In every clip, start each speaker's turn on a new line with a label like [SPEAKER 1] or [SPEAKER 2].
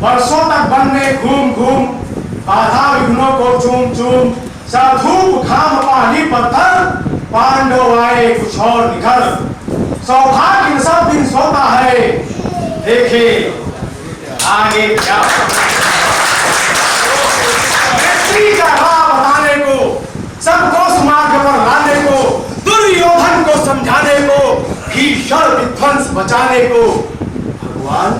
[SPEAKER 1] वर्षों तक वन में घूम घूम, बाधा विघ्नों को चूम चूम, सब धूप घाम पानी पत्थर, पांडव आए कुछ और निखर। सौभाग्य सब दिन सोता है, देखे आगे क्या। का राह बताने को, सबको सुमार्ग पर लाने को, दुर्योधन को समझाने को, भीषण विध्वंस बचाने को भगवान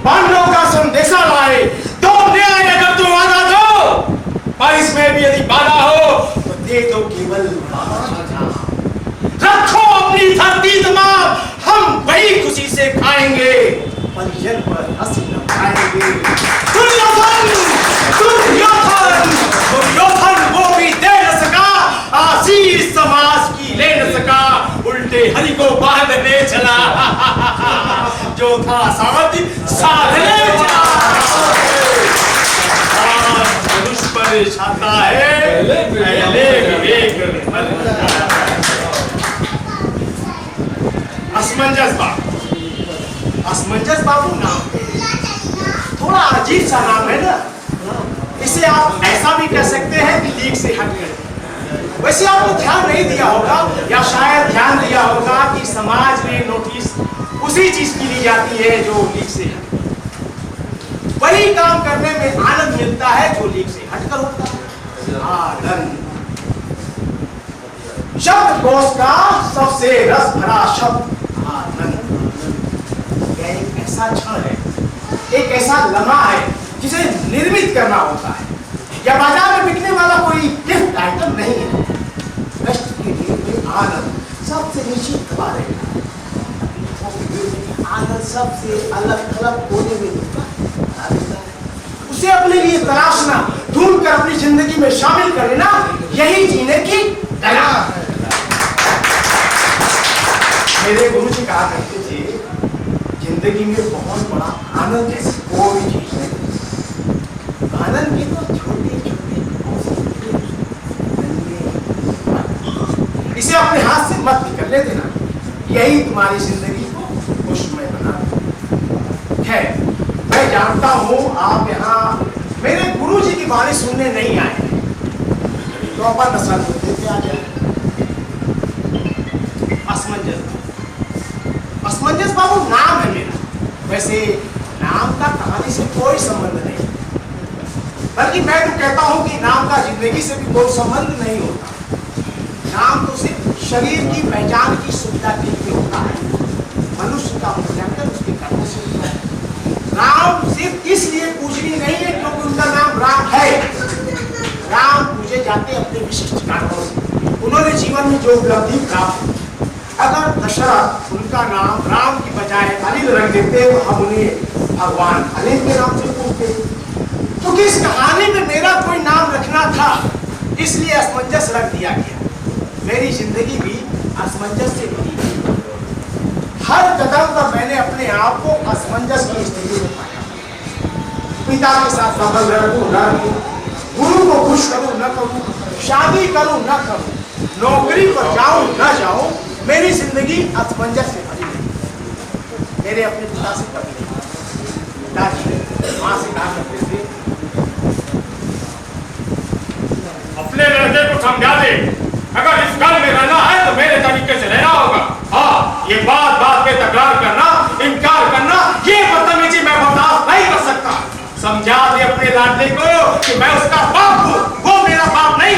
[SPEAKER 1] पांडवों का संदेशा लाए। तो न्याय अगर तुम वादा दो, पर इसमें भी यदि बाधा हो तो दे दो केवल रखो अपनी धरती तमाम, हम वही खुशी से खाएंगे, पंजन पर हंसी न खाएंगे। दुर्योधन वो भी दे न सका, आशीष समाज की ले न सका, उल्टे हरि को बांधने चला, जो था सावधि साधने चला। मनुष्य पर छाता है पहले विवेक। असमंजस बाबू नाम थोड़ा अजीब सा नाम है ना। इसे आप ऐसा भी कह सकते हैं कि लीक से हट कर। वैसे आपने ध्यान नहीं दिया होगा, या शायद ध्यान दिया होगा कि समाज में नोटिस उसी चीज की ली जाती है जो लीक से हट। वही काम करने में आनंद मिलता है जो लीक से हटकर होता है। आनंद शब्द कोश का सबसे रस भरा शब्द आनंद। यह एक ऐसा क्षण है, एक ऐसा लम्हा है जिसे निर्मित करना होता है। यह बाजार में बिकने वाला कोई गिफ्ट आइटम नहीं है। कष्ट के लिए आनंद सबसे निश्चित दबा रहेगा। आनंद सबसे अलग थलग होने में उसे अपने लिए तलाशना, ढूंढकर अपनी जिंदगी में शामिल कर लेना, यही जीने की कला। मेरे गुरु जी कहा करते थे, जिंदगी में बहुत बड़ा आनंद जैसी कोई चीज नहीं। आनंद की तो छोटे छोटे इसे अपने हाथ से मत निकलने देना, यही तुम्हारी जिंदगी को खुशमय बना है। मैं जानता हूँ आप यहाँ मेरे गुरु जी की बाणी सुनने नहीं आए हैं, तो अपन नशा देते आ जाए। असमंजस बाबू नाम है मेरा। वैसे नाम का कहानी से कोई संबंध नहीं, बल्कि मैं तो कहता हूँ कि नाम का जिंदगी से भी कोई संबंध नहीं होता। नाम तो सिर्फ शरीर की पहचान की सुविधा के लिए होता है। मनुष्य का मूल्यांकन उसके कर्मों से होता है। राम सिर्फ इसलिए पूजनीय नहीं है क्योंकि उनका नाम राम है। राम पूजे जाते अपने विशिष्ट कारणों से। उन्होंने जीवन में जो उपलब्धि प्राप्त, अगर दशरथ उनका नाम राम की बजाय अनिल रख देते तो हम उन्हें भगवान अनिल के नाम से पूछते। क्योंकि इस कहानी में मेरा कोई नाम रखना था, इसलिए असमंजस रख दिया गया। मेरी जिंदगी भी असमंजस से भरी है। हर कदम पर मैंने अपने आप को असमंजस की स्थिति में पाया। पिता के साथ संबंध रखूं न रखूं, गुरु को खुश करूं न करूं, शादी करूं न करूं, नौकरी पर जाऊं न जाऊं, मेरी जिंदगी असमंजस से भरी है। मेरे अपने पिता से कभी नहीं, पिताजी मां से कहा करते थे, अपने लड़के को समझा दे, अगर इस घर में रहना है तो मेरे तरीके से रहना होगा। हाँ, ये बात बात पे तकरार करना, इनकार करना, ये बदतमीजी मैं बर्दाश्त नहीं कर सकता। समझा दे अपने लाडले को कि मैं उसका बाप हूँ, वो मेरा बाप नहीं।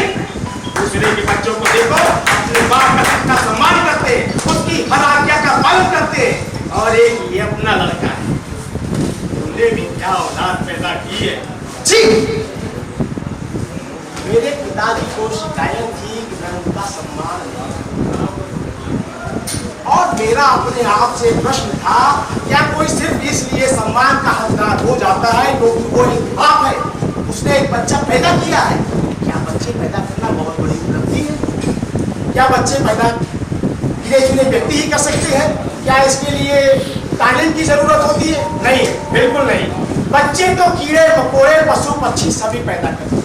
[SPEAKER 1] दूसरे के बच्चों को देखो, अपने बाप का कितना सम्मान करते, उसकी हर आज्ञा का पालन करते, और एक ये अपना लड़का है। तुमने भी क्या औलाद पैदा की है। जी, मेरे पिताजी को शिकायत थी कि मैं उनका सम्मान नहीं करता, और मेरा अपने आप से प्रश्न था, क्या कोई सिर्फ इसलिए सम्मान का हकदार हो जाता है क्योंकि वो एक बाप है, उसने एक बच्चा पैदा किया है? क्या बच्चे पैदा करना बहुत बड़ी उपलब्धि है? क्या बच्चे पैदा गिने चुने व्यक्ति ही कर सकते हैं? क्या इसके लिए तालीम की जरूरत होती है? नहीं, बिल्कुल नहीं। बच्चे तो कीड़े मकोड़े पशु पक्षी सभी पैदा करते हैं।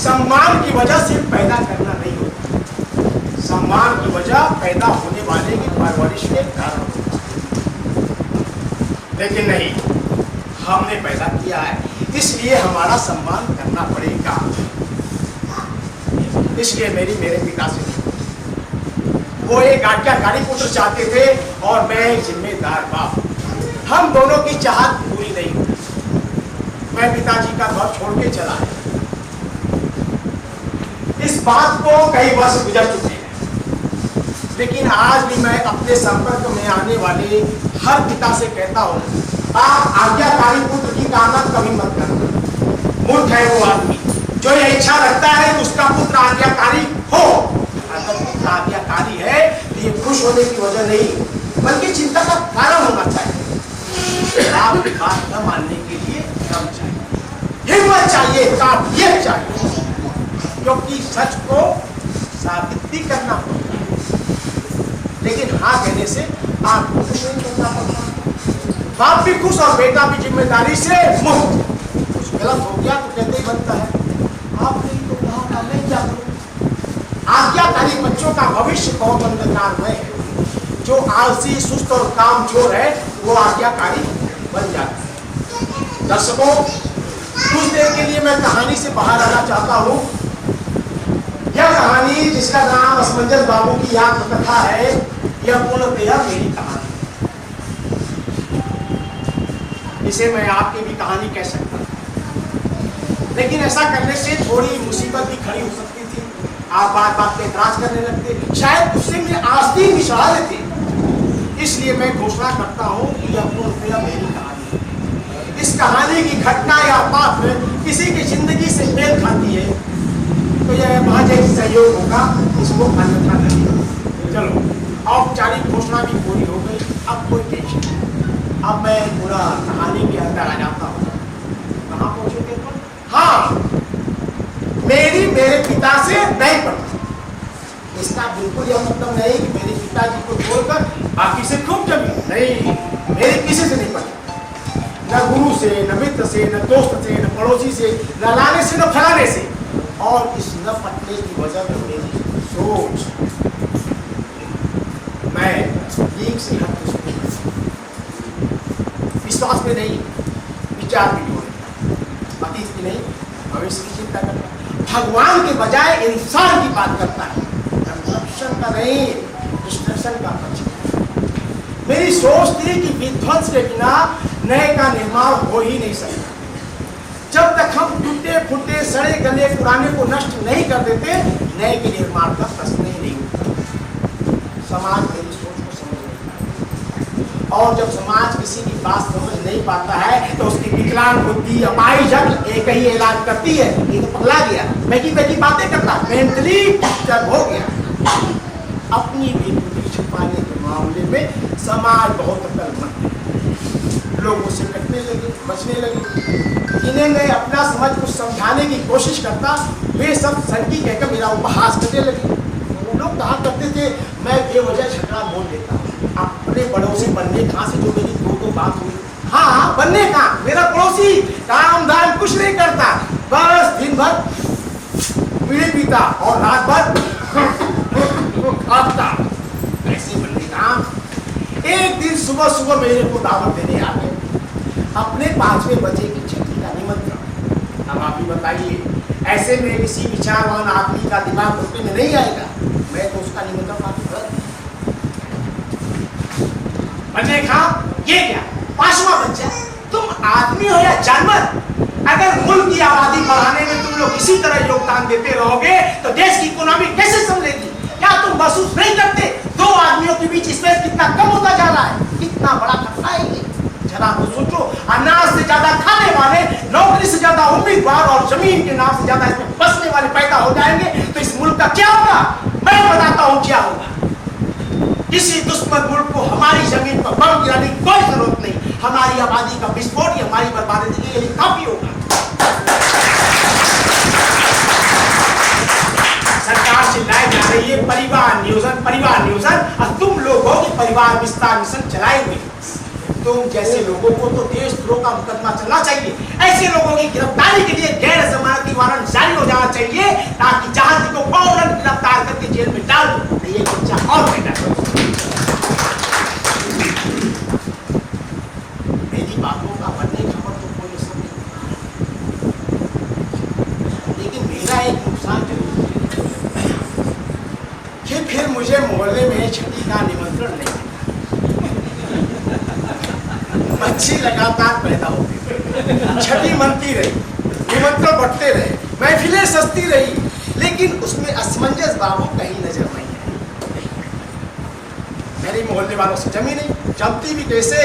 [SPEAKER 1] सम्मान की वजह सिर्फ पैदा करना नहीं होता, सम्मान की वजह पैदा होने वाले की परवरिश के कारण। लेकिन नहीं, हमने पैदा किया है, इसलिए हमारा सम्मान करना पड़ेगा। इसलिए मेरे पिता से वो एक आज्ञाकारी पुत्र चाहते थे और मैं एक जिम्मेदार बाप। हम दोनों की चाहत पूरी नहीं हुई। मैं पिताजी का घर छोड़ के चला आया। इस बात को कई वर्ष गुजर चुके हैं, लेकिन आज भी मैं अपने संपर्क में आने वाले हर पिता से कहता हूँ, आप आज्ञाकारी पुत्र की कामना कभी मत करना। मूर्ख है वो आदमी जो ये इच्छा रखता है कि उसका पुत्र आज्ञाकारी हो। अगर पुत्र आज्ञाकारी है तो ये खुश होने की वजह नहीं, बल्कि चिंता का कारण होना चाहिए। आपकी बात न मानने के लिए दम चाहिए, हिम्मत चाहिए, काबिलियत चाहिए, क्योंकि सच को साबित भी करना पड़ता है। लेकिन हाँ कहने से आपको कुछ नहीं करना पड़ता। बाप भी खुश और बेटा भी जिम्मेदारी से मुक्त। कुछ गलत हो गया तो कहते ही बनता है, आप नहीं तो कहा मैं क्या करूं। आज्ञाकारी बच्चों का भविष्य बहुत अंधकारमय है। जो आलसी, सुस्त और कामचोर है वो आज्ञाकारी बन जाता है। दर्शकों, कुछ देर के लिए मैं कहानी से बाहर आना चाहता हूं। यह कहानी, जिसका नाम असमंजस बाबू की आत्मकथा है, यह पूर्णतया मेरी कहानी। इसे मैं आपकी भी कहानी कह सकता हूं, लेकिन ऐसा करने से थोड़ी मुसीबत भी खड़ी हो सकती थी। आप बात बात पे एतराज करने लगते, शायद उससे में आस्तीन निशाल थे। इसलिए मैं घोषणा करता हूं कि यह पूर्णतया मेरी कहानी है। इस कहानी की घटना या पात्र किसी की जिंदगी से मेल खाती है तो यह महज एक सहयोग होगा, इसको अन्यथा नहीं। चलो, औपचारिक घोषणा भी पूरी हो गई, अब कोई टेंशन नहीं। अब मैं पूरा कहानी के अंदर आ जाता हूँ। कहाँ पहुंचे थे? हाँ, मेरे पिता से नहीं पढ़ता। इसका बिल्कुल यह मतलब नहीं कि मेरे पिताजी को छोड़कर बाकी से खूब जमी नहीं, मेरे किसी से नहीं पढ़ता। न गुरु से, न मित्र से, न दोस्त से, न पड़ोसी से, न लाने से, न फलाने से। और इस न पढ़ने की वजह में मेरी सोच, मैं लीक से विश्वास में नहीं, विचार में जोड़ता, अतीत की नहीं, भविष्य की चिंता करता, भगवान के बजाय इंसान की बात करता है, कंस्ट्रक्शन का नहीं, डिस्ट्रक्शन का पक्ष। मेरी सोच थी कि विध्वंस के बिना नए का निर्माण हो ही नहीं सकता। जब तक हम टूटे फूटे सड़े गले पुराने को नष्ट नहीं कर देते, नए के निर्माण का प्रश्न ही नहीं होता। समाज मेरी सोच को समझ नहीं पाता, और जब समाज किसी की बात समझ नहीं पाता है तो उसकी विकलांग बुद्धि, अपाहिजक एक ही ऐलान करती है, ये तो पगला गया, मैं की बातें करता, मेंटली डिस्टर्ब हो गया। अपनी बेबुद्धि छुपाने के मामले में समाज बहुत अकलमंद है। लोग उससे कटने लगे, बचने लगे। इन्हें मैं अपना समझ कुछ समझाने की कोशिश करता, वे सब संगी कहकर मेरा उपहास करने लगे। लोग कहा करते थे मैं बेवजह झगड़ा बोल देता, अपने बड़ों से बनने कहाँ से, जो मेरी दो बात हुई। हाँ, बनने कहाँ, मेरा पड़ोसी काम धाम कुछ नहीं करता, बस दिन भर पीढ़ी पीता और रात भर खाता। ऐसे बनने कहाँ। एक दिन सुबह सुबह मेरे को दावत देने आ गए, अपने 5वें बजे की छुट्टी का निमंत्रण। अब आप ही बताइए, ऐसे में किसी विचारवान आदमी का दिमाग रुपये में नहीं आएगा। मैं तो उसका निमंत्रण बच्चे खा, ये क्या 5वां बच्चा? तुम आदमी हो या जानवर? अगर मुल्क की आबादी बढ़ाने में तुम लोग इसी तरह योगदान देते रहोगे तो देश की इकोनॉमी कैसे संभलेगी? क्या तुम महसूस नहीं करते 2 आदमियों के बीच स्पेस कितना कम होता जा रहा है? कितना बड़ा खतरा है ये, जरा तो सोचो। अनाज से ज्यादा खाने वाले, नौकरी से ज्यादा उम्मीदवार और जमीन के नाम से ज्यादा इसमें बसने वाले पैदा हो जाएंगे तो इस मुल्क का क्या होगा? मैं बताता हूँ क्या होगा। किसी दुश्मन मुल्क को हमारी जमीन पर बम गिराने की कोई जरूरत नहीं। हमारी आबादी का विस्फोट ही हमारी बर्बादी के लिए काफी होगा। सरकार चिल्लाई जा रही है परिवार नियोजन, और तुम लोगों की परिवार विस्तार मिशन चलाए हुए। तुम जैसे लोगों को तो देशद्रोह का मुकदमा चलना चाहिए। ऐसे लोगों की गिरफ्तारी के लिए गैर जमानती वारंट जारी हो जाना चाहिए, ताकि जहाज को फौरन गिरफ्तार करके जेल में डाल दो, ये बच्चा और पैदा करो। बच्चे लगातार पैदा होते रहे, छठी मनती रही, निमंत्रण बढ़ते रहे, महफिलें सजती रही, लेकिन उसमें असमंजस बाबू कहीं नजर नहीं है। मेरे मोहल्ले वालों से जमी नहीं, जमती भी कैसे,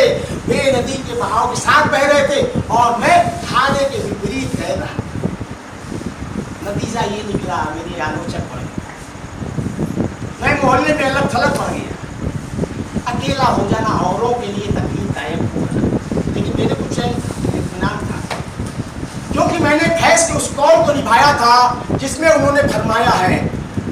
[SPEAKER 1] वे नदी के बहाव के साथ बह रहे थे और मैं खाने के विपरीत कह रहा। नतीजा ये निकला, मेरी आलोचक बढ़ गया, मैं मोहल्ले में अलग थलग पड़ गया। अकेला हो जाना औरों के लिए तकलीफदायक हो, लेकिन मेरे कुछ इत्मीनान था, क्योंकि मैंने फैज के उस कौल को निभाया था जिसमें उन्होंने फरमाया है,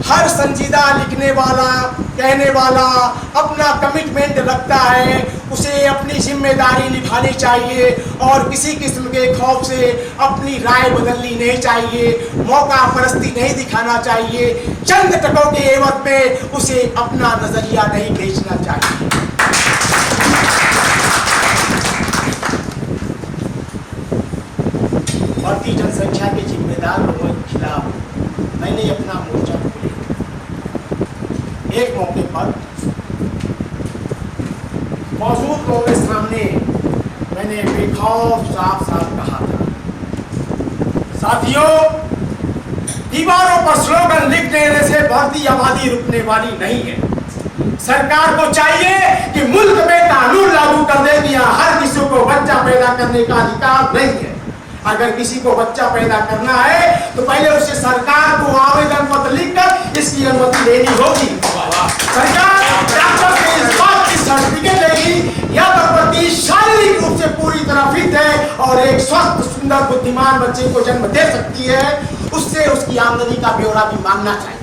[SPEAKER 1] हर संजीदा लिखने वाला, कहने वाला अपना कमिटमेंट रखता है, उसे अपनी जिम्मेदारी निभानी चाहिए और किसी किस्म के खौफ से अपनी राय बदलनी नहीं चाहिए, मौका परस्ती नहीं दिखाना चाहिए, चंद टकों के एवज में उसे अपना नजरिया नहीं बेचना चाहिए। बढ़ती जनसंख्या के जिम्मेदार लोगों के खिलाफ मैंने अपना मोर्चा खोला। एक मौके पर मौजूद लोगों के सामने मैंने बेखौफ साफ कहा था, साथियों, दीवारों पर स्लोगन लिख देने से बढ़ती आबादी रुकने वाली नहीं है। सरकार को चाहिए कि मुल्क में कानून लागू कर दे कि हर किसी को बच्चा पैदा करने का अधिकार नहीं है। अगर किसी को बच्चा पैदा करना है तो पहले उसे सरकार को आवेदन पत्र लिखकर इसकी अनुमति लेनी होगी। सरकार डॉक्टर से इस बात की सर्टिफिकेट लेगी या तो पति शारीरिक रूप से पूरी तरह फिट है और एक स्वस्थ सुंदर बुद्धिमान बच्चे को जन्म दे सकती है, उससे उसकी आमदनी का ब्यौरा भी मांगना चाहिए।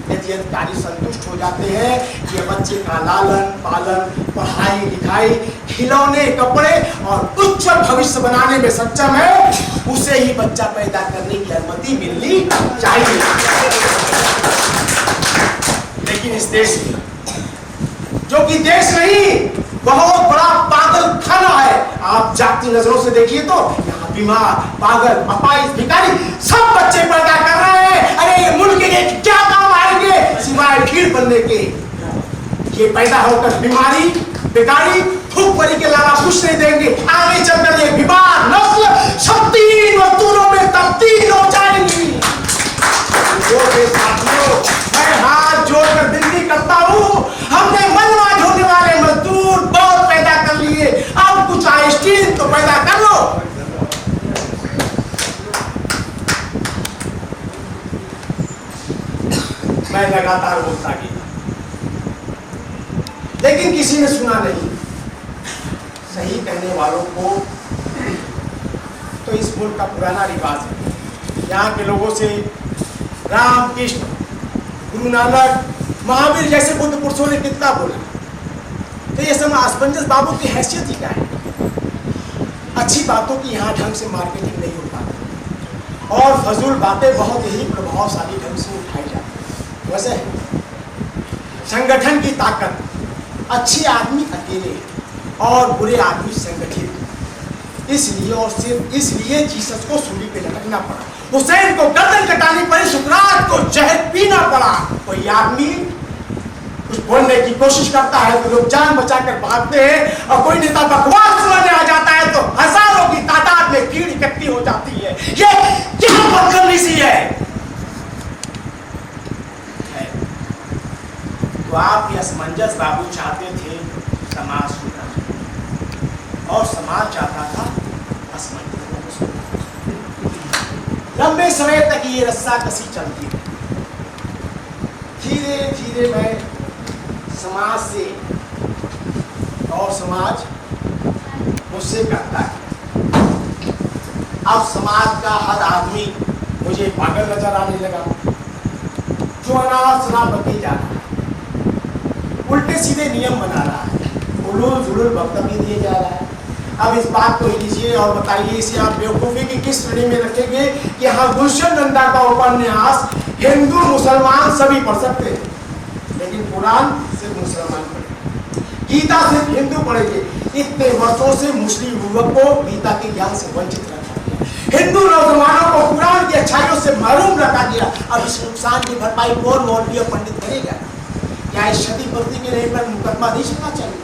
[SPEAKER 1] यदि अधिकारी संतुष्ट हो जाते हैं कि बच्चे का लालन पालन, पढ़ाई लिखाई, खिलौने, कपड़े और उज्जवल भविष्य बनाने में सक्षम है, उसे ही बच्चा पैदा करने की अनुमति मिलनी चाहिए। लेकिन इस देश में, जो कि देश नहीं बहुत बड़ा पागल खाना है, आप जागती नजरों से देखिए तो यहाँ बीमार, पागल, अपाहिज, भिखारी सब बच्चे पैदा कर रहे हैं। अरे ये मुल्क के क्या काम आएंगे सिवाय भीड़ बनने के। ये पैदा होकर बीमारी, बेकारी, भूखमरी के अलावा कुछ नहीं देंगे। आगे चलकर ये बीमार नस्ल सब तीन वस्तुओं में तब्दील हो जाएंगी। मैं हाथ जोड़कर विनती करता हूँ, हमने मनवा ढोने वाले मजदूर बहुत पैदा कर लिए, अब कुछ आइंस्टीन तो पैदा कर लो। मैं लगातार बोलता गया, लेकिन किसी ने सुना नहीं। सही कहने वालों को तो इस मुल्क का पुराना रिवाज है। यहाँ के लोगों से राम कृष्ण, गुरु नानक, महावीर जैसे बुद्ध पुरुषों ने कितना बोला, तो ये सब असमंजस बाबू की हैसियत ही क्या है। अच्छी बातों की यहाँ ढंग से मार्केटिंग नहीं हो पाती और फजूल बातें बहुत ही प्रभावशाली ढंग से उठाई जाती। वैसे संगठन की ताकत, अच्छे आदमी अकेले और बुरे आदमी संगठित, इसलिए और सिर्फ इसलिए जीसस को सूली पे लटकना पड़ा, हुसैन को गर्दन कटानी पड़ी, सुकरात को जहर पीना पड़ा। कोई आदमी कुछ बोलने की कोशिश करता है तो लोग जान बचाकर भागते हैं, और कोई नेता बकवास सुनाने आ जाता है तो हजारों की तादाद में भीड़ इकट्ठी हो जाती है। ये क्या बदतमीजी है। तो आप ये असमंजस बाबू चाहते थे समाज सुधरे और समाज चाहता था असमंजस। लंबे समय तक ये रस्सा कसी चलती है। धीरे धीरे मैं समाज से और समाज मुझसे करता है। अब समाज का हर आदमी मुझे पागल नजर आने लगा। जो अनाथ शराब बदली जा रहा है, उल्टे सीधे नियम बना रहा है, उलूल जुलूल वक्तव्य दिए जा रहा है। अब इस बात को लीजिए और बताइए, इसे आप बेवकूफ़ी की किस श्रेणी में रखेंगे कि हाँ गुलशन नंदा का उपन्यास हिंदू मुसलमान सभी पढ़ सकते हैं, लेकिन कुरान सिर्फ मुसलमान पढ़ेंगे, गीता सिर्फ हिंदू पढ़ेंगे। इतने वर्षों से मुस्लिम युवक को गीता के ज्ञान से वंचित रखा गया, हिंदू नौजवानों को कुरान की अच्छाइयों से महरूम रखा गया। अब इस नुकसान की भरपाई कौन मौलवी और पंडित करेगा? क्या इस क्षतिपूर्ति के नहीं पर मुकदमा नहीं चलना चाहिए?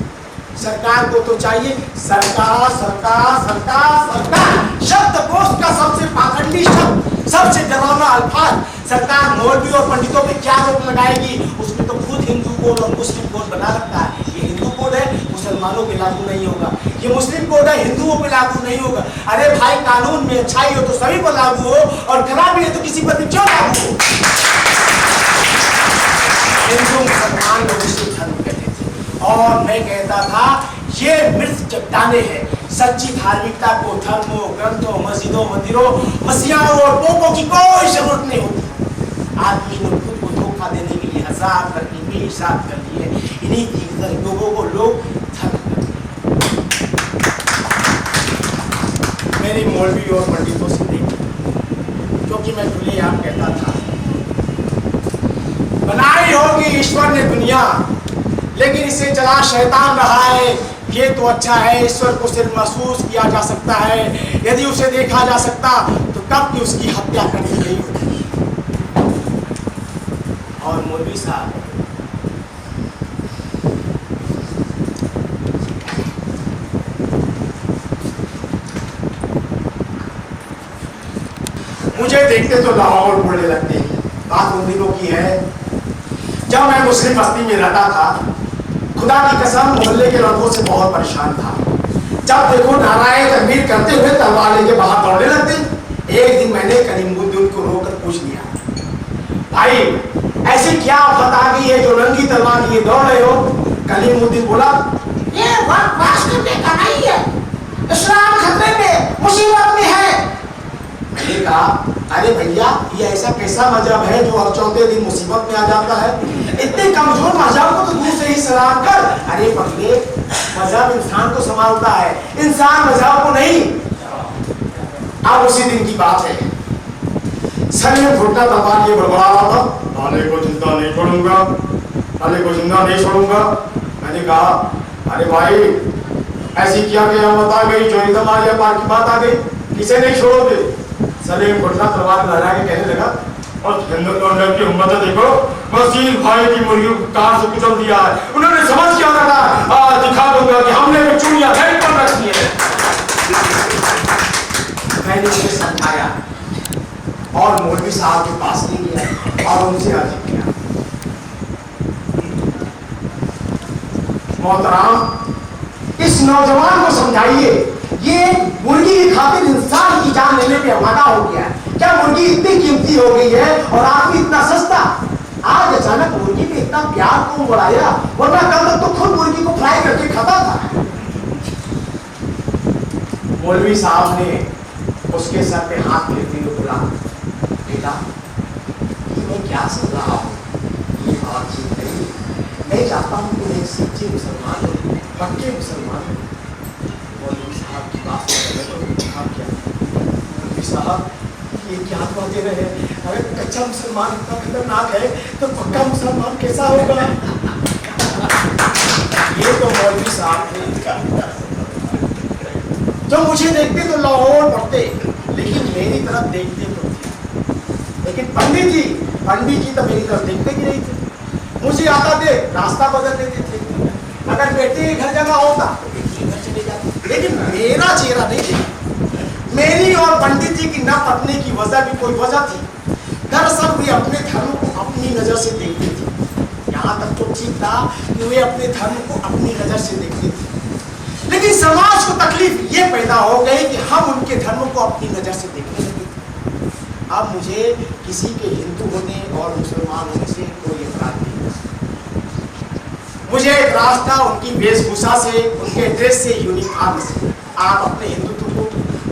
[SPEAKER 1] सरकार को तो चाहिए सरकार सरकार सरकार सरकार, शब्दकोश का सबसे पाखंडी शब्द, सबसे डरावना अल्फाज। सरकार मौलवी और पंडितों पे क्या रोक लगाएगी? उसने तो खुद हिंदू कोड और मुस्लिम कोड बना रखा है। ये हिंदू कोड है, मुसलमानों पे लागू नहीं होगा। ये मुस्लिम कोड है, हिंदुओं पे लागू नहीं होगा। अरे भाई, कानून में अच्छाई हो तो सभी पर लागू हो, और खराबी है तो किसी पर भी क्यों लागू हो? हिंदू मुसलमान लोग मुस्लिम धर्म कहते थे, और मैं कहता था ये मृत चट्टाने हैं। सच्ची धार्मिकता को धर्मों, ग्रंथों, मस्जिदों, मंदिरों, मसीहाओं और पोपों की कोई जरूरत नहीं होती। आदमी ने खुद को धोखा देने के लिए हजार तरकीबें इजाद कर दी है। इन्हीं की लोगों को लोग धर्म करते हैं। मेरी मौलवी और पंडितों से देखी, क्योंकि मैं खुलेआम कहता था, बनाई होगी ईश्वर ने दुनिया, लेकिन इसे चला शैतान रहा है। ये तो अच्छा है, ईश्वर को सिर्फ महसूस किया जा सकता है। यदि उसे देखा जा सकता तो कब की उसकी हत्या कर दी गई होती। और मौलवी साहब, मुझे देखते तो लाहौर बोलने लगते हैं। बात उन दिनों की है जब मैं मुस्लिम बस्ती में रहता था। खुदा की कसम, मोहल्ले के लड़कों से बहुत परेशान था। जब देखो नारायण तकबीर करते हुए तलवार लेके बाहर दौड़ने लगते। एक दिन मैंने कलीमुद्दीन को रोककर पूछ लिया, भाई ऐसी क्या आफत आ गई है जो नंगी तलवार लिए दौड़ रहे हो? कलीमुद्दीन बोला, ये वक्त वास्तव में का नहीं है, इस्लाम खतरे में, मुसीबत में है। मैंने कहा, अरे भैया, ये ऐसा कैसा मजहब है जो हर चौथे दिन मुसीबत में आ जाता है? इतने कमजोर मजहब को तो दूर से ही सलाम कर। अरे पगले, मजहब इंसान को संभालता है, इंसान मजहब को नहीं। अब उसी दिन की बात है, सर में घुटना तलवार ये बड़बड़ा रहा था, नाले को जिंदा नहीं छोड़ूंगा, नाले को जिंदा नहीं छोड़ूंगा। मैंने कहा, अरे भाई, ऐसी क्या क़यामत आ गई, जो एकदम आ गया, पार की बात आ गई, किसे नहीं छोड़ोगे? सलेम घुटना तलवार लहरा के कहने लगा, और हिंदू अंदर की हिम्मत देखो, मसीह भाई की मुर्गियों को कार से कुचल दिया है। उन्होंने समझ क्या रखा, दिखा दूंगा कि हमने भी चूड़ियां भेंट कर रखी है। मैंने उसे समझाया और मौलवी साहब के पास ले गया और उनसे अर्ज किया, मोहतराम, इस नौजवान को समझाइए, ये मुर्गी की खातिर इंसान की जान लेने पे आमादा हो गया है। क्या मुर्गी इतनी कीमती हो गई है और आदमी इतना सस्ता? आज अचानक मुर्गी पे इतना प्यार क्यों बढ़ाया? वरना कल तक तो खुद मुर्गी को फ्राई करके खाता था। मौलवी साहब ने उसके सर पे हाथ फेरते हुए बोला, बेटा, मैं क्या सुन रहा हूँ, ये बात ठीक नहीं। मैं चाहता हूँ कि एक सच्चे मुसलमान हो, पक्के मुसलमान हो। मौलवी साहब की बात साहब, ये क्या बातें रहे? अगर कच्चा मुसलमान इतना खतरनाक है तो पक्का मुसलमान कैसा होगा? ये तो मौलवी साहब थे जो मुझे देखते तो लाहौर पढ़ते, लेकिन मेरी तरफ देखते तो थे। लेकिन पंडित जी तो मेरी तरफ देखते ही नहीं थे। मुझे आता थे, रास्ता बदल देते थे। अगर बेटे के घर जाना होता तो बेटी घर चले जाते, लेकिन मेरा चेहरा नहीं देखा। मेरी और पंडित जी की न पटने की वजह भी कोई वजह थी। दरअसल वे अपने धर्म को अपनी नजर से देखते थे। यहाँ तक तो ठीक था कि वे अपने धर्म को अपनी नजर से देखते थे, लेकिन समाज को तकलीफ ये पैदा हो गई कि हम उनके धर्म को अपनी नजर से देखने लगे। अब मुझे किसी के हिंदू होने और मुसलमान होने से कोई एतराज नहीं। मुझे एतराज था उनकी वेशभूषा से, उनके ड्रेस से, यूनिफॉर्म से। आप अपने हिंदुत्व को,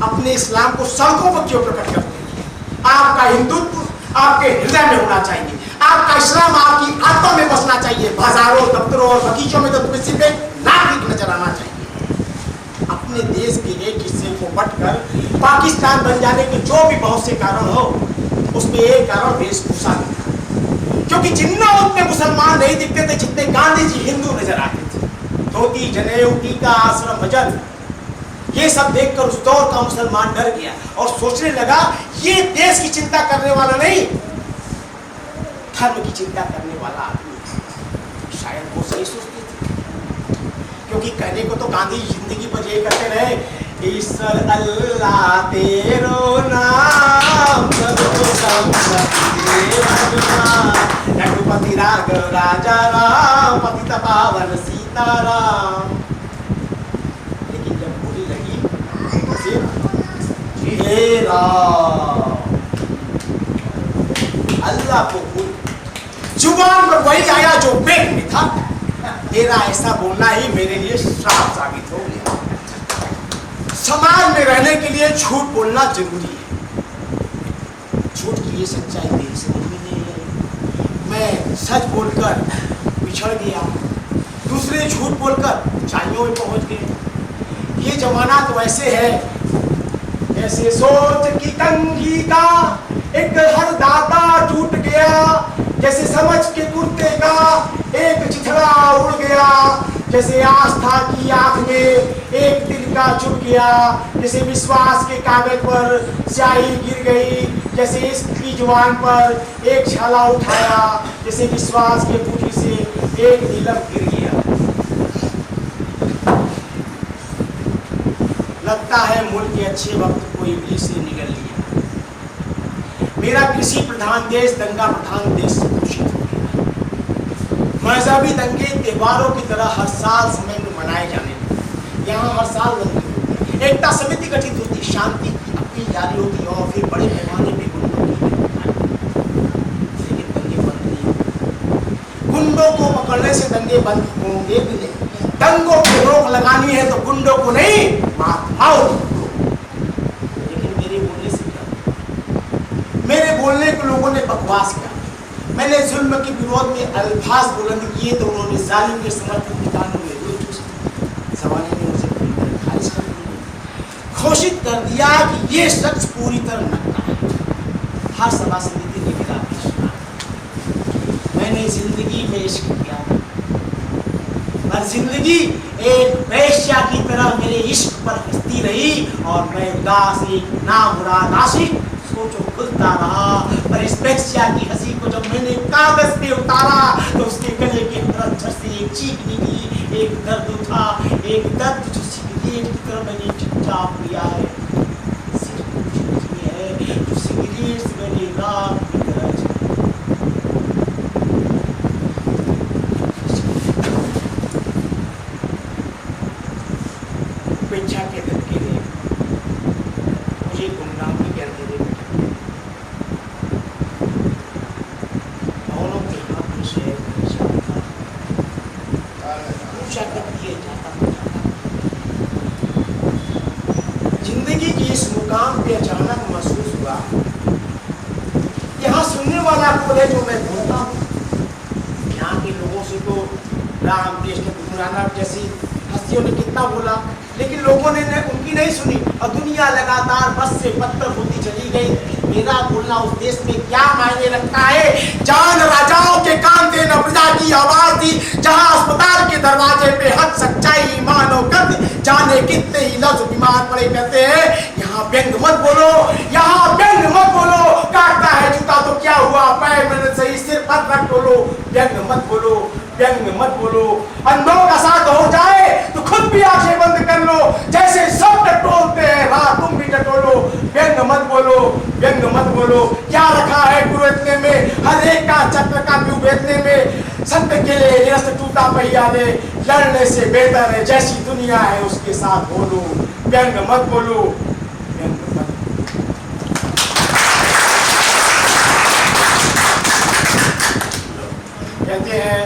[SPEAKER 1] अपने इस्लाम को सड़कों पर क्यों प्रकट करते हैं? आपका हिंदुत्व आपके हृदय में होना चाहिए, आपका इस्लाम आपकी आत्मा में बसना चाहिए। बाजारों, दफ्तरों और बगीचों में तो तुम्हें सिर्फ एक नागरिक नजर आना चाहिए। अपने देश के एक हिस्से को बंटकर पाकिस्तान बन जाने के जो भी बहुत से कारण हो, उसमें एक कारण वेशभूषा भी था। क्योंकि जिन्ना उतने मुसलमान नहीं दिखते थे जितने गांधी जी हिंदू नजर आते थे। धोती, जनेऊ, टीका, आश्रम, भजन, ये सब देखकर उस दौर का मुसलमान डर गया और सोचने लगा, ये देश की चिंता करने वाला नहीं, धर्म की चिंता करने वाला आदमी। शायद वो सही सोचते थे, क्योंकि कहने को तो गांधी जी जिंदगी पर यही कहते रहे, ईश्वर अल्लाह तेरो नाम रघुपति राघव राजा राम पतित पावन सीताराम। लेकिन जब बोली लगी हे राम, अल्लाह को भूल जुबान पर वही आया जो पेट में था। तेरा ऐसा बोलना ही मेरे लिए श्राप साबित हो गया। समाज में रहने के लिए झूठ बोलना जरूरी है। झूठ की ये सच्चाई मेरी समझ में नहीं आई। मैं सच बोलकर पिछड़ गया, दूसरे झूठ बोलकर ऊंचाइयों में पहुंच गए। ये जमाना तो ऐसे है जैसे सोच की कंघी का एक हर दाता टूट गया, जैसे समझ के कुर्ते का एक चिथड़ा उड़ गया, जैसे आस्था की आंख में एक दिल का चुभ गया, जैसे विश्वास के कागज पर स्याही गिर गई, जैसे इश्क की जुबान पर एक छाला उठाया, जैसे विश्वास के बूटी से एक नीलम गिर गया। लगता है मुल्क के अच्छे वक्त को इब्लीस से निगल लिया। मेरा कृषि प्रधान देश दंगा प्रधान देश से दूषित हो गया। मजहबी दंगे त्योहारों की तरह हर साल समय में मनाए जाने लगे। यहाँ हर साल दंगे होते, एकता समिति गठित होती, शांति की अपील जारी होती और फिर बड़े पैमाने पे गुंडों की, लेकिन दंगे बंद नहीं होते। गुंडों को पकड़ने से दंगे बंद होंगे भी नहीं। दंगों की रोक लगानी है तो गुंडों को नहीं, महात्माओं को। लेकिन मेरे बोलने से क्या, मेरे बोलने को लोगों ने बकवास किया। मैंने जुल्म के विरोध में अल्फाज बुलंद किए तो उन्होंने जालिम के समर्थन निकालने में सवालों ने मुझे पूरी तरह खारिज कर दिया, घोषित कर दिया कि ये शख्स पूरी तरह नकता है। हर सभा समिति ने मेरा पेश किया। मैंने जिंदगी में इश्क किया और जिंदगी एक वेश्या की तरह मेरे इश्क पर हंसती रही और मैं उदास एक नामुराद आशिक सोचो खुलता रहा। पर इस वेश्या की हंसी को जब मैंने कागज पे उतारा तो उसके गले के अंदर से एक चीख निकली, एक दर्द उठा, एक दर्द जो सिगरेट की तरह मैंने चुपचाप लिया है, सिर्फ है जो सिगरेट से मैंने रात की तरह उपेक्षा के धक्के दे मुझे गुमनामी के अंधेरे में भवनों के हाथ में शहर ऊंचा कर दिए जाता। जिंदगी की इस मुकाम पे अचानक महसूस हुआ यहाँ सुनने वाला कौन है जो मैं बोलता हूँ। यहाँ के लोगों से तो राम कृष्ण गुरु नानक जैसी हस्तियों ने कितना बोला, लेकिन लोगों ने उनकी नहीं सुनी और दुनिया लगातार बस से पत्थर होती चली गई। मेरा बोलना उस देश में क्या मायने रखता है। जान राजाओं के कान देना प्रजा की आवाज थी, जहां अस्पताल के दरवाजे पे हक सच्चाई ईमान और कद जाने कितने ही लफ्ज बीमार पड़े कहते हैं। यहाँ व्यंग मत बोलो, यहाँ व्यंग मत बोलो, काटता है जूता तो क्या हुआ, पैर मैंने सही सिर पर रख बोलो। व्यंग मत बोलो, व्यंग मत बोलो। अंधों का साथ हो जाए तो खुद भी आंखें बंद कर लो, जैसे सब टटोलते हैं राह तुम भी टटोलो। व्यंग मत बोलो, व्यंग मत बोलो। क्या रखा है गुरु इतने में, हर एक का चक्र का क्यों बेचने में। संत के लिए निरस्त टूटा पहिया दे, लड़ने से बेहतर है जैसी दुनिया है उसके साथ बोलो। व्यंग मत बोलो, व्यंग मत। कहते हैं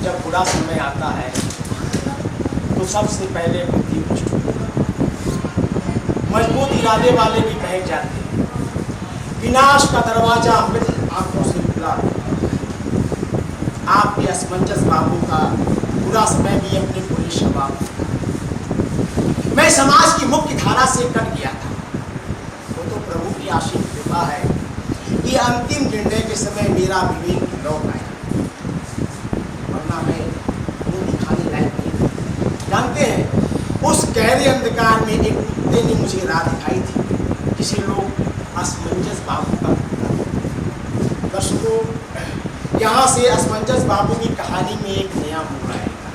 [SPEAKER 1] जब बुरा समय आता है तो सबसे पहले बुद्धि भ्रष्ट होती है। मजबूत इरादे वाले भी बहक जाते हैं। विनाश का दरवाजा अमृत आंखों से खुला। आपके असमंजस बाबू का बुरा समय भी अपने पूरे शबाब। मैं समाज की मुख्य धारा से कट गया था। वो तो प्रभु की आशीष कृपा है कि अंतिम निर्णय के समय मेरा विवेक लौट आया, वरना मैं मुंह दिखाने लायक नहीं। जानते हैं उस गहरे अंधकार में एक कुत्ते ने मुझे राह दिखाई थी, जिसे लोग असमंजस बाबू का कुत्ता। दर्शकों, यहाँ से असमंजस बाबू की कहानी में एक नया मोड़ आएगा।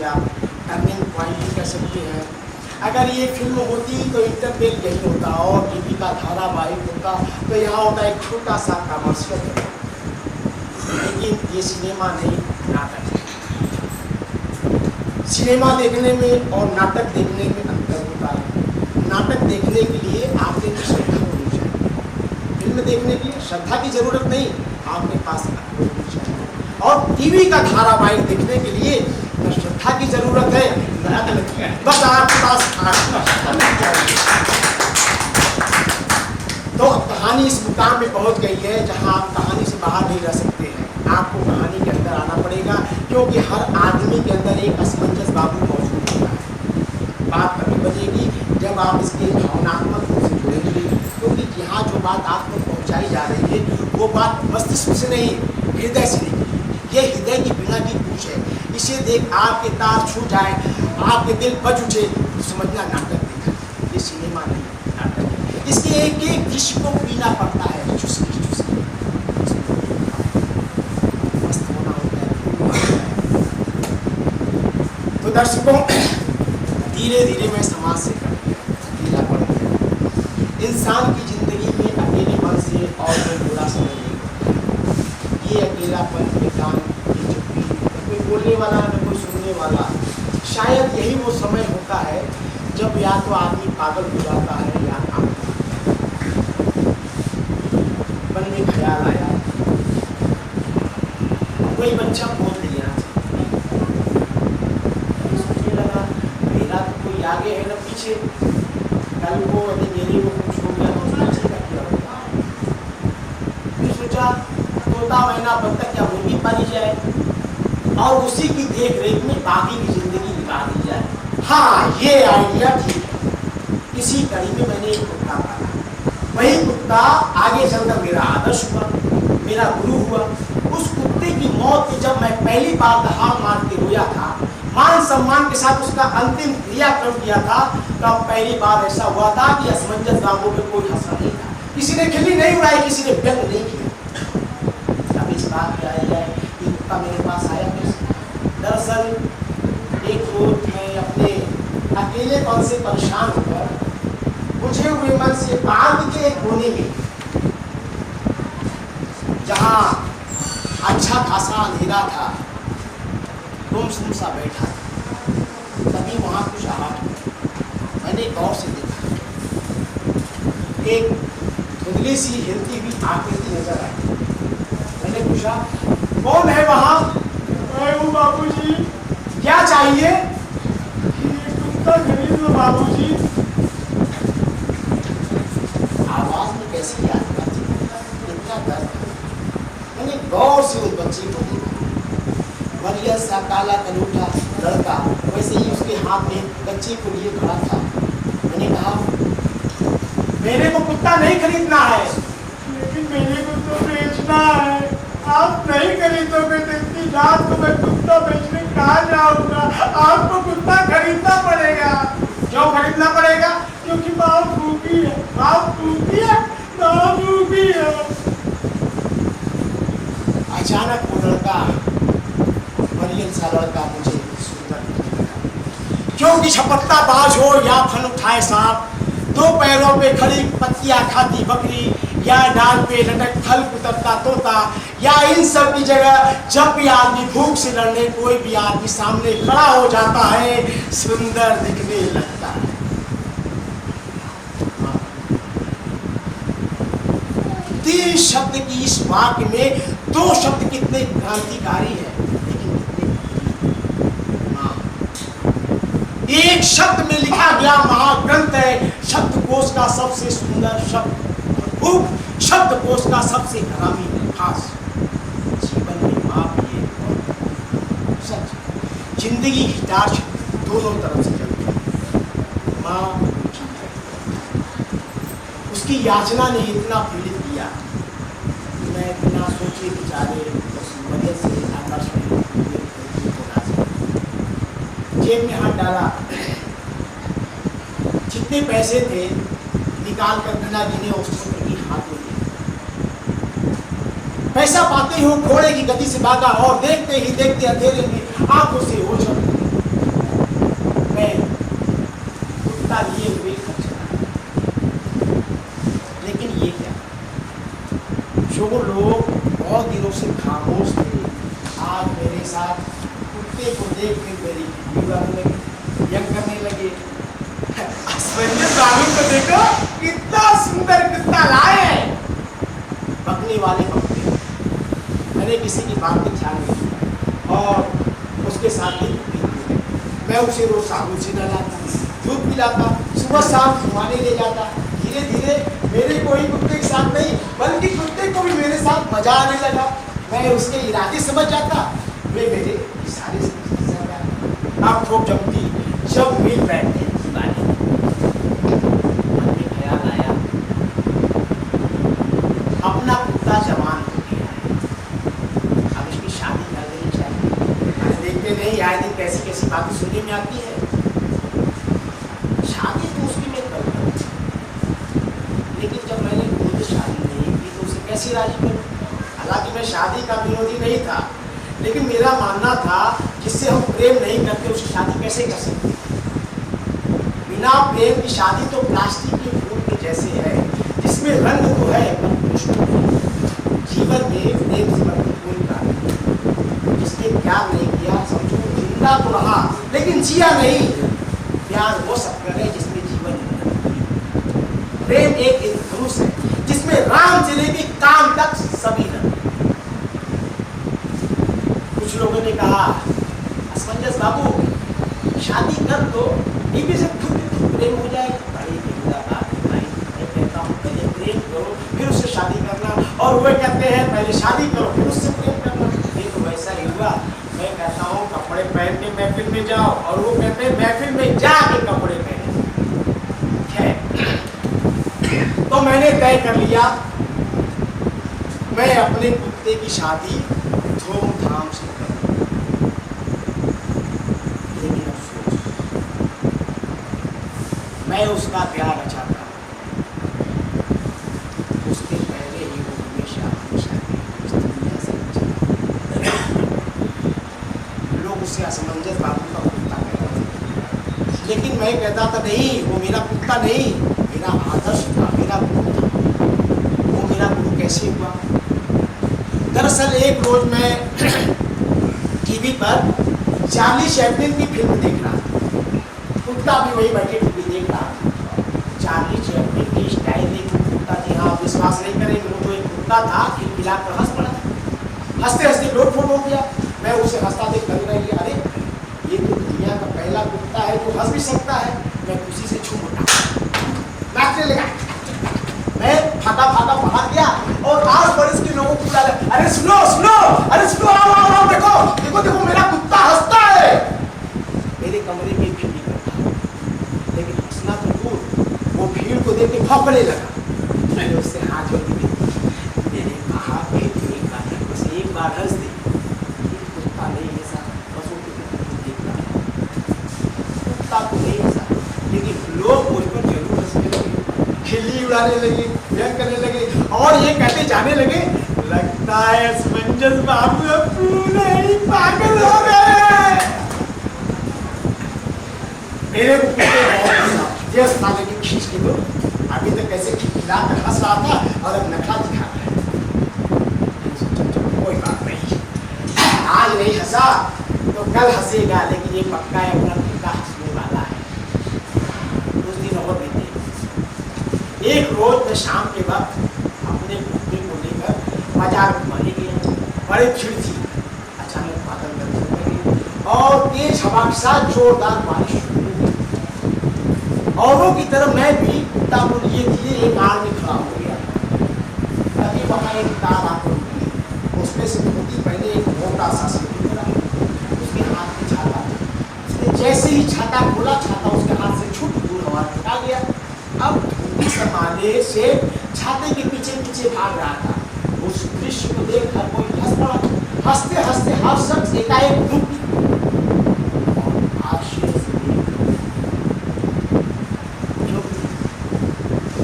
[SPEAKER 1] इसे आप टर्निंग पॉइंट भी कह सकते हैं। अगर ये फिल्म होती तो इंटरवेल यही होता और टीवी का धारावाहिक होता तो यहाँ होता एक छोटा सा कमर्शियल। लेकिन ये सिनेमा नहीं, नाटक है। सिनेमा देखने में और नाटक देखने में अंतर होता है। नाटक देखने के लिए आपके पास श्रद्धा होनी चाहिए, फिल्म देखने के लिए श्रद्धा की जरूरत नहीं, आपके पास अक्ल होनी चाहिए। और टीवी का धारावाहिक देखने के लिए न श्रद्धा की जरूरत है न अक्ल की, बस आपके पास होनी चाहिए। तो कहानी इस मुकाम में पहुंच गई है जहां आप कहानी से बाहर नहीं रह सकते हैं, आपको कहानी के अंदर आना पड़ेगा, क्योंकि हर आदमी के अंदर एक असमंजस बाबू मौजूद होता है। बात तभी बजेगी जब आप इसके भावनात्मक रूप से जुड़ेंगे, क्योंकि यहाँ जो बात आपको पहुँचाई जा रही है वो बात मस्तिष्क से नहीं, हृदय से निकली। ये हृदय की बिना की पूछ है, इसे देख आपके तार छू जाए, आपके दिल बज उठे, समझना नाटक देखा। ये सिनेमा नहीं, नाटक है। इसके एक एक दृश्य को पीना पड़ता है, चुस्की चुस्की मस्त होना होता है। तो दर्शकों, धीरे धीरे मैं समाज से ढीला पड़ गया। इंसान की जिंदगी में अकेलेपन से और कोई बुरा समय नहीं होता। ये अकेलापन, बेगान, ये चुप्पी, न कोई बोलने वाला न कोई सुनने वाला, शायद यही वो समय होता है जब या तो आदमी पागल हो जाता है या काम। मन में ख्याल आया, कोई बच्चा बोल दिया, सोचने लगा मेरा तो कोई आगे है न पीछे, कल को यदि मेरे को कुछ हो गया तो उसका बच्चे का क्या होगा। फिर सोचा तोता मैना बत्तख क्या मुर्गी पाली जाए और उसी की देख रेख में बाकी की जिंदगी निकाल दी जाए। हाँ, ये आइडिया ठीक है। इसी कड़ी में मैंने एक कुत्ता पाला, वही कुत्ता आगे चलकर मेरा आदर्श हुआ, मेरा गुरु हुआ। उस कुत्ते की मौत पे जब मैं पहली बार दहाड़ मार के रोया था, मान सम्मान के साथ उसका अंतिम क्रियाक्रम किया था, तब पहली बार ऐसा हुआ था कि असमंजस बाबू में कोई हंसा नहीं था, किसी ने खिल्ली नहीं उड़ाई, किसी ने व्यंग नहीं किया। अब इस बात पे आया जाए कि कुत्ता मेरे पास आया कैसे। दरअसल एक रोज मैं अपने अकेलेपन से परेशान होकर बुझे हुए मन से बांध के एक कोने में, जहां अच्छा खासा अंधेरा था, गुमसुम सा बैठा था, तभी वहां कुछ आवाज हुई। मैंने गौर से देखा, एक धुंधली सी हिलती हुई आकृति नजर आई। मैंने पूछा कौन है वहां? मैं हूँ बाबूजी। क्या चाहिए? ये कुत्ता खरीद लो बाबूजी। आवाज में कैसी याद थी, कितना डर था। मैंने गौर से उस बच्चे को देखा, बढ़िया सा काला कलूठा लड़का, वैसे ही उसके हाथ में बच्चे को लिए खड़ा था। मैंने कहा मेरे को कुत्ता नहीं खरीदना है। लेकिन मेरे को तो बेचना है। आप नहीं खरीदोगे तो इतनी रात को मैं कुत्ता बेचने कहाँ जाऊंगा? आपको कुत्ता खरीदना पड़ेगा। क्यों खरीदना पड़ेगा? क्योंकि माँ भूखी है। माँ भूखी है, माँ भूखी है। अचानक वो लड़का, मरियम सा लड़का मुझे सुंदर दिखने लगा। क्योंकि झपटता बाज हो या फन उठाए सांप, दो पैरों पे खड़ी पत्तियां खाती बकरी, या डाल पे लटक फल कुतरता तोता, या इन सब की जगह जब भी आदमी भूख से लड़ने कोई भी आदमी सामने खड़ा हो जाता है, सुंदर दिखने लगता है। तीन शब्द की इस वाक्य में दो शब्द कितने क्रांतिकारी है, एक शब्द में लिखा गया महाग्रंथ है। शब्दकोश का सबसे सुंदर शब्द, शब्दकोश का सबसे ग्रामी अल्फाज, जीवन में माँ भी सच, जिंदगी की जांच दोनों तरफ से चलती है। माँ उसकी याचना ने इतना पीड़ित किया, मैं बिना सोचे विचारे उस वजह से आकर्षण जेब में हाथ डाला, जितने पैसे थे निकाल कर बिना गिने उस छोटे की हाथ में दिए। पैसा पाते ही घोड़े की गति से भागा और देखते ही देखते अंधेरे में आंखों से ओझल एक दिन मेरी किडनी आने लगी, यंग करने लगे। असमंजस बाबू को देखो कितना सुंदर कुत्ता लाए हैं। पकने वाले पकते, मैंने किसी की बात में ध्यान नहीं दिया और उसके साथ ही मैं उसे रोज साबुन से नहलाता, दूध पिलाता, सुबह शाम घुमाने ले जाता। धीरे धीरे मेरे कोई कुत्ते के साथ नहीं बल्कि कुत्ते को भी मेरे साथ मजा आने लगा। मैं उसके इरादे समझ जाता, वे मेरे इशारे समझ जाता। अब खूब जमती जब मिल बैठते दीवाने ख्याल आया अपना कुत्ता जवान हो गया है, अब इसकी शादी कर देनी चाहिए। देखते नहीं आए दिन कैसी कैसी बातें सुनने में आती है। शादी तो उसकी मैं कर दूं, लेकिन जब मैंने खुद शादी नहीं की तो उसे कैसे राजी करूं? हालांकि मैं शादी का विरोधी नहीं था, लेकिन मेरा मानना था जिससे हम प्रेम नहीं करते उसकी शादी कैसे कर सकते? बिना प्रेम की शादी तो प्लास्टिक के फूल के जैसे है, जिसमें रंग तो है पर खुश नहीं। जीवन में प्रेम से बढ़कर कोई काम नहीं। जिसने प्यार नहीं किया समझो जिंदा तो रहा लेकिन जिया नहीं। प्यार वो शक्कर है जिसमें जीवन नहीं। प्रेम एक धनुष है जिसमें राम से लेकर काम तक सभी रंग। कुछ लोगों ने कहा असमंजस बाबू शादी कर दो, बीवी से खुद प्रेम हो जाएगा। भाई मैं कहता हूँ पहले प्रेम करो फिर उससे शादी करना, और वे कहते हैं पहले शादी करो फिर उससे प्रेम करना। ये तो वैसा ही हुआ। मैं कहता हूँ कपड़े पहन के महफिल में जाओ और वो कहते हैं महफिल में जाके कपड़े पहने। तो मैंने तय कर लिया मैं अपने कुत्ते की शादी धूमधाम से करूं। लेकिन अफसोस मैं उसका प्यार रचाता, उसके पहले ही वो हमेशा लोग उससे असमंजस बाबू का कुत्ता कहते थे, लेकिन मैं कहता था नहीं वो मेरा कुत्ता नहीं, मेरा आदर्श था, मेरा गुरु था। वो मेरा गुरु कैसे हुआ? दरअसल एक रोज मैं टीवी पर चार्ली चैपलिन की फिल्म देख रहा था। कुत्ता भी वही बैठे टीवी देख रहा था। चार्ली चैपलिन की स्टाइल देख कुत्ता, जी हाँ विश्वास नहीं करेंगे, वो जो एक कुत्ता था खिलखिलाकर हंस पड़ा। हंसते हंसते लोटपोट हो गया। मैं उसे हंसता देख लग रही है अरे ये तो दुनिया का पहला कुत्ता है जो हंस भी सकता है। मैं खुशी से झूम उठा, नाचने लगा। मैं फाटा फाटा बाहर गया और आस पड़ोस के लोगों को बुला, अरे सुनो सुनो, अरे सुनो आओ आओ आओ, देखो देखो देखो मेरा कुत्ता हंसता है। मेरे कमरे में भीड़ निकलता, लेकिन हंसना तो दूर, वो भीड़ को देख के भौंकने लगा। मैंने उससे हाथ जोड़ के मैंने कहा कि बस एक बार हंस दे। कुत्ता नहीं ऐसा, बस वो देखता है कुत्ता तो नहीं ऐसा, लेकिन लोग मुझ पर जरूर हंसने लगे, खिल्ली उड़ाने लगे, व्यंग करने लगे और ये कहते जाने लगे लगता है असमंजस बाबू अब पूरे ही पागल हो गए। मेरे को ये साले की खींच के दो, अभी तक कैसे खिला कर हंस रहा था और अब नखरा दिखा रहा है। कोई बात नहीं, आज नहीं हंसा तो कल हंसेगा, लेकिन ये पक्का है अपना कुत्ता हंसने वाला है। कुछ दिन और बीते। एक रोज मैं शाम के वक्त अपने कुत्ते को लेकर बाजार घुमाने गया। बड़ी भीड़ थी। अचानक बादल गरजने लगे और तेज हवा के साथ जोरदार बारिश शुरू हो गई। औरों की तरह मैं भी कुत्ता को लिए दिए एक आड़ में खड़ा हो गया। तभी वहां एक तार आकर रुकी, उसमें से धोती पहले एक मोटा सा सिर निकला, उसके हाथ में छाता। उसने जैसे ही छाता खोला, छाता उसके हाथ से छूट दूर हवा में उड़ा गया। अब समाने से छाते के पीछे पीछे भाग रहा था। उस दृश्य को देखकर कोई हंस पड़ा। हंसते हंसते हर शख्स एकाएक रुक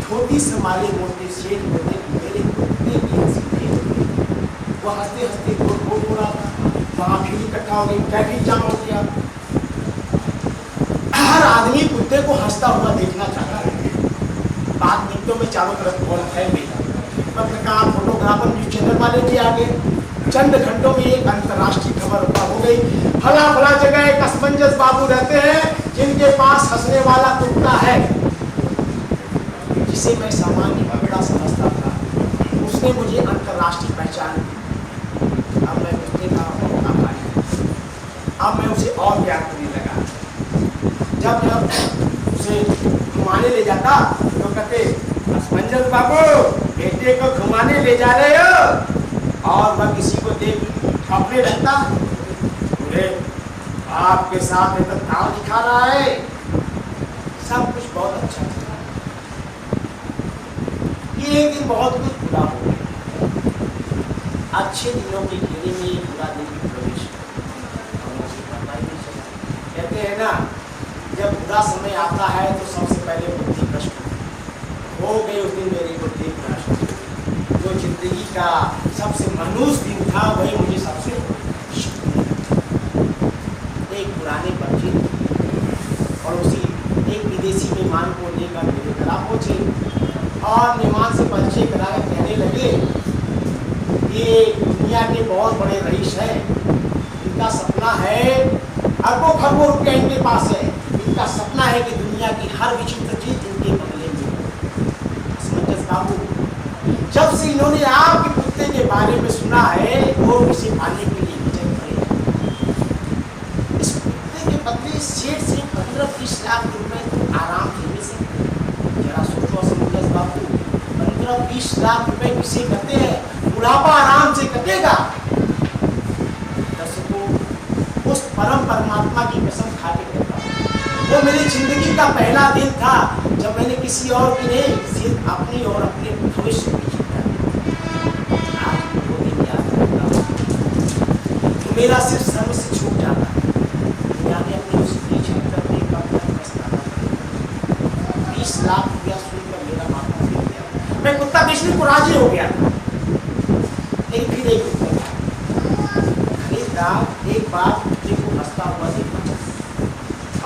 [SPEAKER 1] धोती संभाले मोटे शेर को देख मेरे कुत्ते की हंसी नहीं हो गई। वो हंसते हंसते गोल गोल हो रहा था। वहां भीड़ इकट्ठा हो गई, ट्रैफिक जाम हो गया। हर आदमी कुत्ते को हंसता हुआ देखना चाहता है। बात मिनटों में चारों तरफ बहुत फैल गई। पत्रकार, फोटोग्राफर, न्यूज चैनल वाले भी आ गए। चंद घंटों में एक अंतर्राष्ट्रीय खबर हो गई। फला फला जगह एक असमंजस बाबू रहते हैं जिनके पास हंसने वाला कुत्ता है, जिसे मैं सामान्य भगड़ा समझता था, उसने मुझे अंतर्राष्ट्रीय पहचान दी। अब मैं कुत्ते का अब मैं उसे और प्यार करने लगा। जब उसे घुमाने ले जाता तो कहते, असमंजस बाबू बेटे को घुमाने ले जा रहे हो, और वह किसी को देख अपने रहता, आपके साथ तो ताव दिखा रहा है। सब कुछ बहुत अच्छा था। ये एक दिन बहुत कुछ बुरा हो गया। अच्छे दिनों के घेरे में एक बुरा दिन भी प्रवेश कहते हैं ना, जब बुरा समय आता है तो सबसे पहले बुद्धि भ्रष्ट हो गई। उस दिन मेरी बुद्धि भ्रष्ट, जो जिंदगी का सबसे मनुष्य दिन था वही मुझे सबसे एक पुराने पक्षी और उसी एक विदेशी मेहमान को लेकर मेरे घर पहुंचे और मेहमान से परिचय कराकर कहने लगे, ये दुनिया के बहुत बड़े रईस हैं, इनका सपना है, अरबों खरबों रुपया इनके पास है, इनका सपना है कि दुनिया की हर विचित्र चीज इनके बंगले में हो। असमंजस बाबू, जब से इन्होंने आपके कुत्ते के बारे में सुना है वो उसे पाने के लिए विजय करे। इस कुत्ते के बदले सेठ से 15-20 लाख रुपए आराम से मिल सकते। जरा सोचो असमंजस बाबू, 15-20 लाख रुपए किसे कहते हैं? बुढ़ापा आराम से कटेगा। दर्शकों, उस परम परमात्मा की कसम खा के कहता हूं, वो मेरी जिंदगी का पहला दिन था जब मैंने किसी और की नहीं, सिर्फ अपनी और अपने भविष्य की चिंता की। आज वो दिन याद करता हूं तो मेरा सिर्फ सर्व से छूट जाता है। यानी अपने उस पीछे करने का फैसला था। 20 लाख रुपया सुनकर मेरा माथा फिर गया। मैं कुत्ता बेचने को राजी हो गया था, लेकिन फिर एक खरीदार एक बार कुत्ते को हंसता हुआ देखा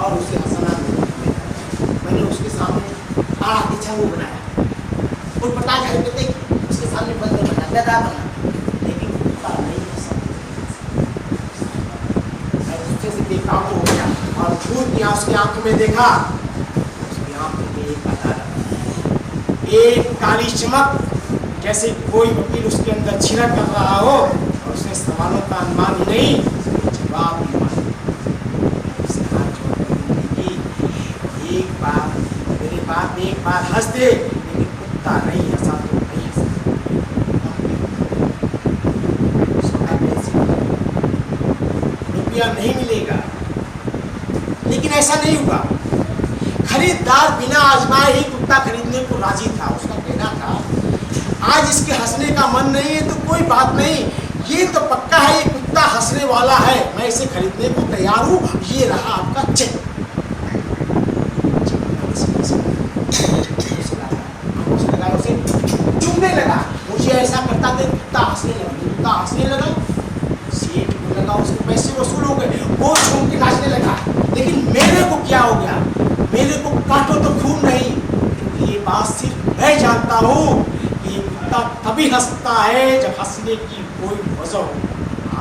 [SPEAKER 1] और उसे हंसना मैंने उसके सामने आड़ा पीछा वो बनाया और पटा करके उसके सामने बंदर बना गधा बना, लेकिन कुत्ता नहीं हंसा। मैं गुस्से से बेकाबू हो गया और झूठ किया उसकी आंखों में देखा। उसकी आंखों में एक अदालत, एक काली चमक, जैसे कोई वकील उसके अंदर छिड़क कर रहा हो और उसने सवालों का अनुमान ही नहीं जवाब ही माना। एक बार मेरे बात में एक बार हंस दे, लेकिन कुत्ता नहीं हंसा तो नहीं हंसा। रुपया नहीं मिलेगा, लेकिन ऐसा नहीं हुआ। खरीदार बिना आजमाए ही कुत्ता खरीदने को राजी था। उसका कहना था, आज इसके हंसने का मन नहीं है तो कोई बात नहीं, ये तो पक्का है ये कुत्ता हंसने वाला है, मैं इसे खरीदने को तैयार हूं, ये रहा आपका चेक। उसे चुभने लगा, मुझे ऐसा करता था, कुत्ता हंसने लगा, कुत्ता हंसने लगा, सेठ को लगा उसके पैसे वसूल हो गए, वो झूम के नाचने लगा। लेकिन मेरे को क्या हो गया? मेरे को काटो तो खून नहीं, क्योंकि ये बात सिर्फ मैं जानता हूँ कि ये कुत्ता तभी हंसता है जब हंसने की कोई वजह हो।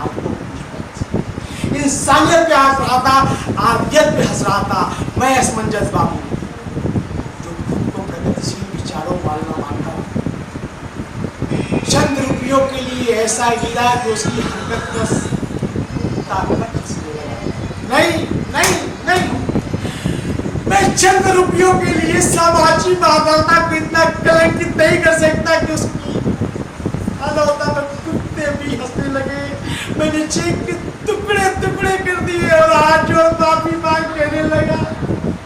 [SPEAKER 1] आपको इंसानियत पे हंस रहा था, आदियत पे हंस रहा था। मैं असमंजस बाबू जो खुद को प्रगतिशील विचारों वाला मानता हूँ, चंद रुपयों के लिए ऐसा गिरा कि उसकी हरकत बस नहीं नहीं नहीं, मैं चंद रुपयों के लिए समाजी मानवता को इतना कलंकित नहीं कर सकता कि उसकी होता तो कुत्ते भी हंसने लगे। मैंने चेक के टुकड़े टुकड़े कर दिए और हाथ जोड़ माफी मांग कहने लगा,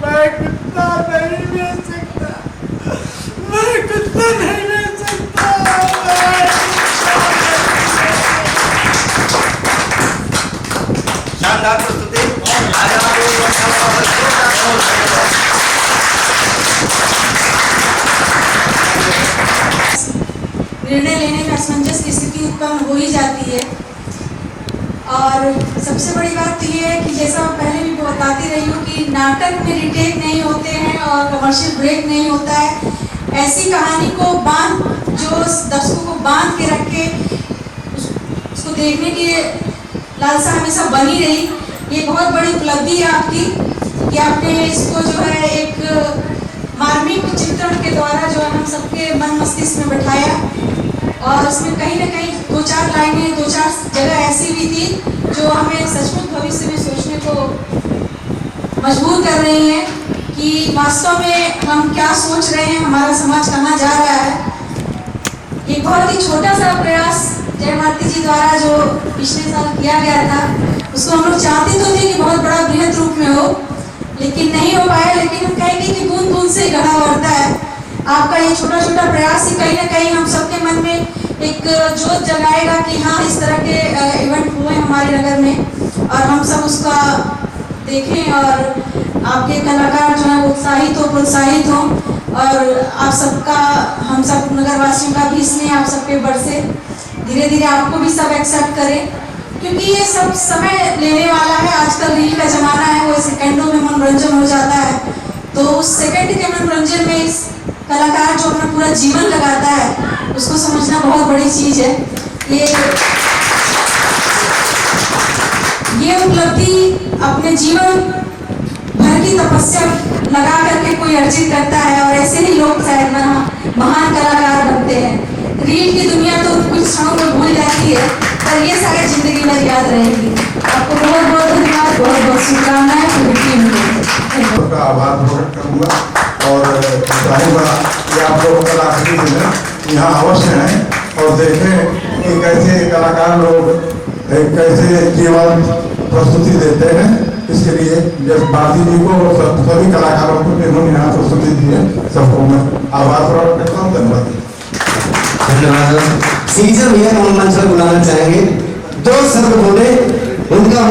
[SPEAKER 1] मैं कुत्ता नहीं बेच सकता, मैं कुत्ता नहीं बेच सकता। शानदार प्रस्तुति।
[SPEAKER 2] निर्णय लेने में असमंजस की स्थिति उत्पन्न हो ही जाती है। और सबसे बड़ी बात तो ये है कि जैसा मैं पहले भी बताती रही हूँ कि नाटक में रिटेक नहीं होते हैं और कमर्शियल ब्रेक नहीं होता है। ऐसी कहानी को जो दर्शकों को बांध के रखे, उसको देखने की लालसा हमेशा बनी रही। ये बहुत बड़ी उपलब्धि है आपकी कि आपने इसको जो है एक मार्मिक चित्रण के द्वारा जो है हम सबके मन मस्तिष्क में बैठाया, और इसमें कहीं ना कहीं 2-4 लाइनें 2-4 जगह ऐसी भी थी जो हमें सचमुच भविष्य में सोचने को मजबूर कर रही हैं कि वास्तव में हम क्या सोच रहे हैं, हमारा समाज कहाँ जा रहा है। एक बहुत ही छोटा सा प्रयास जय भारती जी द्वारा जो पिछले साल किया गया था, उसको हम लोग चाहते तो थे कि बहुत बड़ा बृहद रूप में हो, लेकिन नहीं हो पाया। लेकिन हम कहेंगे कि बूंद बूंद से गढ़ा बढ़ता है। आपका ये छोटा छोटा प्रयास ही कहीं ना कहीं हम सबके मन में एक जोत जगाएगा कि हाँ, इस तरह के इवेंट हुए हमारे नगर में और हम सब उसका देखें और आपके कलाकार जो है उत्साहित हो, प्रोत्साहित हो, और आप सबका, हम सब नगरवासियों का भी स्नेह आप सब पे बरसे। धीरे धीरे आपको भी सब एक्सेप्ट करें, क्योंकि ये सब समय लेने वाला है। आजकल रील का जमाना है, वो सेकंडों में मनोरंजन हो जाता है। तो उस सेकंड के मनोरंजन में इस कलाकार जो अपना पूरा जीवन लगाता है, उसको समझना बहुत बड़ी चीज है। ये उपलब्धि अपने जीवन भर की तपस्या लगा करके कोई अर्जित करता है, और ऐसे ही लोग शायद महान कलाकार बनते हैं। रील की दुनिया तो कुछ क्षणों में भूल जाती है, पर ये शायद जिंदगी भर याद रहेगी। आपको बहुत बहुत धन्यवाद, बहुत बहुत शुभकामनाएं।
[SPEAKER 3] सबका आभार प्रकट करूँगा और चाहूँगा कि आप लोग कलाकृति में यहाँ अवश्य हैं और देखें कि कैसे कलाकार लोग कैसे जीवन प्रस्तुति देते हैं। इसके लिए जब भारती जी को सभी कलाकारों को जिन्होंने यहाँ प्रस्तुति दी है, सबको मैं आभार प्रकट करता हूँ। धन्यवाद।
[SPEAKER 4] धन्यवाद। सीजन भैया को मंच पर बुलाना चाहेंगे। 2 शब्द बोले, उनका